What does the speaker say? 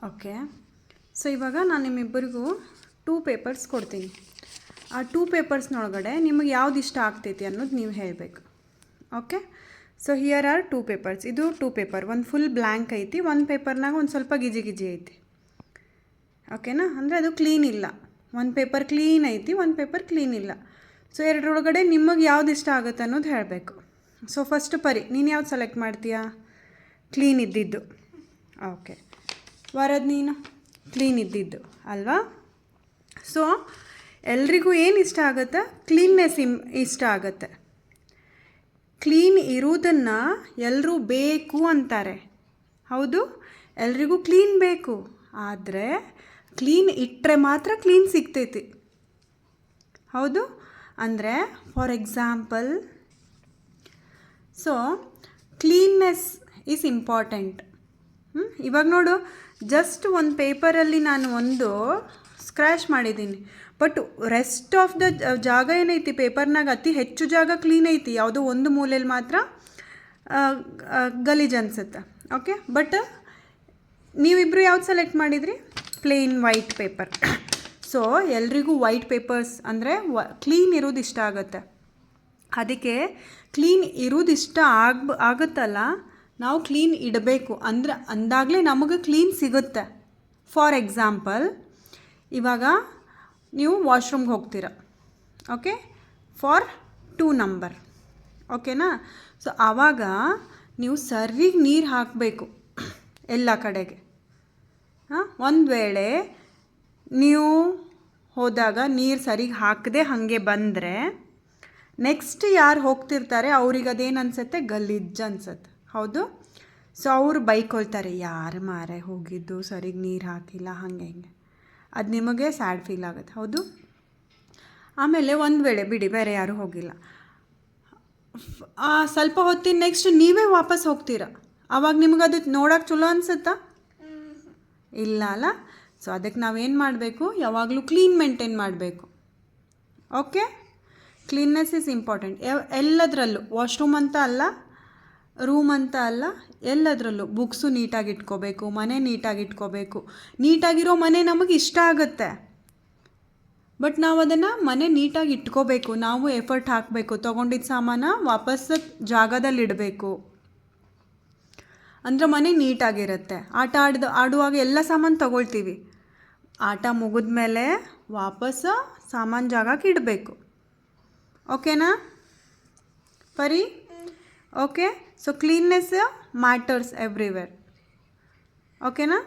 Okay. So ಇವಾಗ ನಾನು ನಿಮ್ಮಿಬ್ಬರಿಗೂ 2 papers ಕೊಡ್ತೀನಿ. ಆ 2 ಪೇಪರ್ಸ್ನೊಳಗಡೆ ನಿಮಗೆ ಯಾವ್ದು ಇಷ್ಟ ಆಗ್ತೈತಿ ಅನ್ನೋದು ನೀವು ಹೇಳಬೇಕು. Okay. So here are 2 papers. ಇದು 2 ಪೇಪರ್, ಒಂದು ಫುಲ್ ಬ್ಲ್ಯಾಂಕ್ ಐತಿ, ಒಂದು ಪೇಪರ್ನಾಗ ಒಂದು ಸ್ವಲ್ಪ ಗಿಜಿ ಐತಿ. ಓಕೆನಾ? ಅಂದರೆ ಅದು ಕ್ಲೀನ್ ಇಲ್ಲ. ಒಂದು ಪೇಪರ್ ಕ್ಲೀನ್ ಐತಿ, ಒಂದು ಪೇಪರ್ ಕ್ಲೀನ್ ಇಲ್ಲ. ಸೊ ಎರಡರೊಳಗಡೆ ನಿಮಗೆ ಯಾವ್ದು ಇಷ್ಟ ಆಗುತ್ತೆ ಅನ್ನೋದು ಹೇಳಬೇಕು. ಸೊ ಫಸ್ಟ್ ಪರಿ, ನೀನು ಯಾವ್ದು ಸೆಲೆಕ್ಟ್ ಮಾಡ್ತೀಯಾ? ಕ್ಲೀನ್ ಇದ್ದಿದ್ದು. ಓಕೆ. ವರದ್ ನೀನು ಕ್ಲೀನ್ ಇದ್ದಿದ್ದು ಅಲ್ವಾ? ಸೊ ಎಲ್ರಿಗೂ ಏನು ಇಷ್ಟ ಆಗುತ್ತೆ? ಕ್ಲೀನ್ನೆಸ್ ಇಷ್ಟ ಆಗುತ್ತೆ. ಕ್ಲೀನ್ ಇರುವುದನ್ನು ಎಲ್ಲರೂ ಬೇಕು ಅಂತಾರೆ. ಹೌದು, ಎಲ್ರಿಗೂ ಕ್ಲೀನ್ ಬೇಕು. ಆದರೆ ಕ್ಲೀನ್ ಇಟ್ಟರೆ ಮಾತ್ರ ಕ್ಲೀನ್ ಸಿಗ್ತೈತಿ. ಹೌದು, ಅಂದರೆ for example, so cleanness is important. ಇವಾಗ ನೋಡು, ಜಸ್ಟ್ ಒಂದು ಪೇಪರಲ್ಲಿ ನಾನು ಒಂದು ಸ್ಕ್ರ್ಯಾಚ್ ಮಾಡಿದ್ದೀನಿ, ಬಟ್ ರೆಸ್ಟ್ ಆಫ್ ದ ಜಾಗ ಏನೈತಿ ಪೇಪರ್ನಾಗ ಅತಿ ಹೆಚ್ಚು ಜಾಗ ಕ್ಲೀನ್ ಐತಿ. ಯಾವುದೋ ಒಂದು ಮೂಲೆಯಲ್ಲಿ ಮಾತ್ರ ಗಲೀಜು ಅನಿಸುತ್ತೆ. ಓಕೆ. ಬಟ್ ನೀವಿಬ್ಬರು ಯಾವ್ದು ಸೆಲೆಕ್ಟ್ ಮಾಡಿದ್ರಿ? Plane white paper. ಸೊ ಎಲ್ರಿಗೂ ವೈಟ್ ಪೇಪರ್ಸ್ ಅಂದರೆ ಕ್ಲೀನ್ ಇರೋದು ಇಷ್ಟ ಆಗುತ್ತೆ. ಅದಕ್ಕೆ ಕ್ಲೀನ್ ಇರೋದು ಇಷ್ಟ ಆಗುತ್ತಲ್ಲ, ನಾವು ಕ್ಲೀನ್ ಇಡಬೇಕು. ಅಂದಾಗಲೇ ನಮಗೆ ಕ್ಲೀನ್ ಸಿಗುತ್ತೆ. ಫಾರ್ ಎಕ್ಸಾಂಪಲ್, ಇವಾಗ ನೀವು ವಾಶ್ರೂಮ್ಗೆ ಹೋಗ್ತೀರ. Okay, for 2 number. ಓಕೆನಾ? ಸೊ ಆವಾಗ ನೀವು ಸರಿಗೆ ನೀರು ಹಾಕಬೇಕು ಎಲ್ಲ ಕಡೆಗೆ. ಒಂದು ವೇಳೆ ನೀವು ಹೋದಾಗ ನೀರು ಸರಿಗೆ ಹಾಕದೆ ಹಾಗೆ ಬಂದರೆ, ನೆಕ್ಸ್ಟ್ ಯಾರು ಹೋಗ್ತಿರ್ತಾರೆ ಅವ್ರಿಗೆ ಅದೇನು ಅನಿಸುತ್ತೆ? ಗಲೀಜು ಅನಿಸುತ್ತೆ. ಹೌದು. ಸೊ ಅವರು ಬೈಕೊಳ್ತಾರೆ, ಯಾರು ಮಾರೆ ಹೋಗಿದ್ದು ಸರಿಗೆ ನೀರು ಹಾಕಿಲ್ಲ, ಹಾಗೆ ಹಿಂಗೆ. ಅದು ನಿಮಗೆ ಸ್ಯಾಡ್ ಫೀಲ್ ಆಗುತ್ತೆ. ಹೌದು. ಆಮೇಲೆ ಒಂದು ವೇಳೆ ಬಿಡಿ, ಬೇರೆ ಯಾರೂ ಹೋಗಿಲ್ಲ, ಸ್ವಲ್ಪ ಹೊತ್ತಿನ ನೆಕ್ಸ್ಟ್ ನೀವೇ ವಾಪಸ್ ಹೋಗ್ತೀರ. ಆವಾಗ ನಿಮ್ಗೆ ಅದು ನೋಡೋಕೆ ಚಲೋ ಅನಿಸುತ್ತಾ? ಇಲ್ಲ ಅಲ್ಲ. ಸೊ ಅದಕ್ಕೆ ನಾವೇನು ಮಾಡಬೇಕು? ಯಾವಾಗಲೂ ಕ್ಲೀನ್ ಮೇಂಟೈನ್ ಮಾಡಬೇಕು. ಓಕೆ. Cleanness is important. ಎಲ್ಲದರಲ್ಲೂ, ವಾಶ್ರೂಮ್ ಅಂತ ಅಲ್ಲ, ರೂಮ್ ಅಂತ ಅಲ್ಲ, ಎಲ್ಲದರಲ್ಲೂ. ಬುಕ್ಸು ನೀಟಾಗಿ ಇಟ್ಕೋಬೇಕು, ಮನೆ ನೀಟಾಗಿ ಇಟ್ಕೋಬೇಕು. ನೀಟಾಗಿರೋ ಮನೆ ನಮಗೆ ಇಷ್ಟ ಆಗುತ್ತೆ, ಬಟ್ ನಾವು ಅದನ್ನು ಮನೆ ನೀಟಾಗಿ ಇಟ್ಕೋಬೇಕು. ನಾವು ಎಫರ್ಟ್ ಹಾಕಬೇಕು. ತೊಗೊಂಡಿದ್ದ ಸಾಮಾನು ವಾಪಸ್ ಜಾಗದಲ್ಲಿ ಇಡಬೇಕು, ಅಂದರೆ ಮನೆ ನೀಟಾಗಿರುತ್ತೆ. ಆಡುವಾಗ ಎಲ್ಲ ಸಾಮಾನು ತೊಗೊಳ್ತೀವಿ, ಆಟ ಮುಗಿದ್ಮೇಲೆ ವಾಪಸ್ ಸಾಮಾನು ಜಾಗಕ್ಕೆ ಇಡಬೇಕು. ಓಕೆನಾ ಪರಿ? Okay. So cleanness matters everywhere. ಓಕೆನಾ?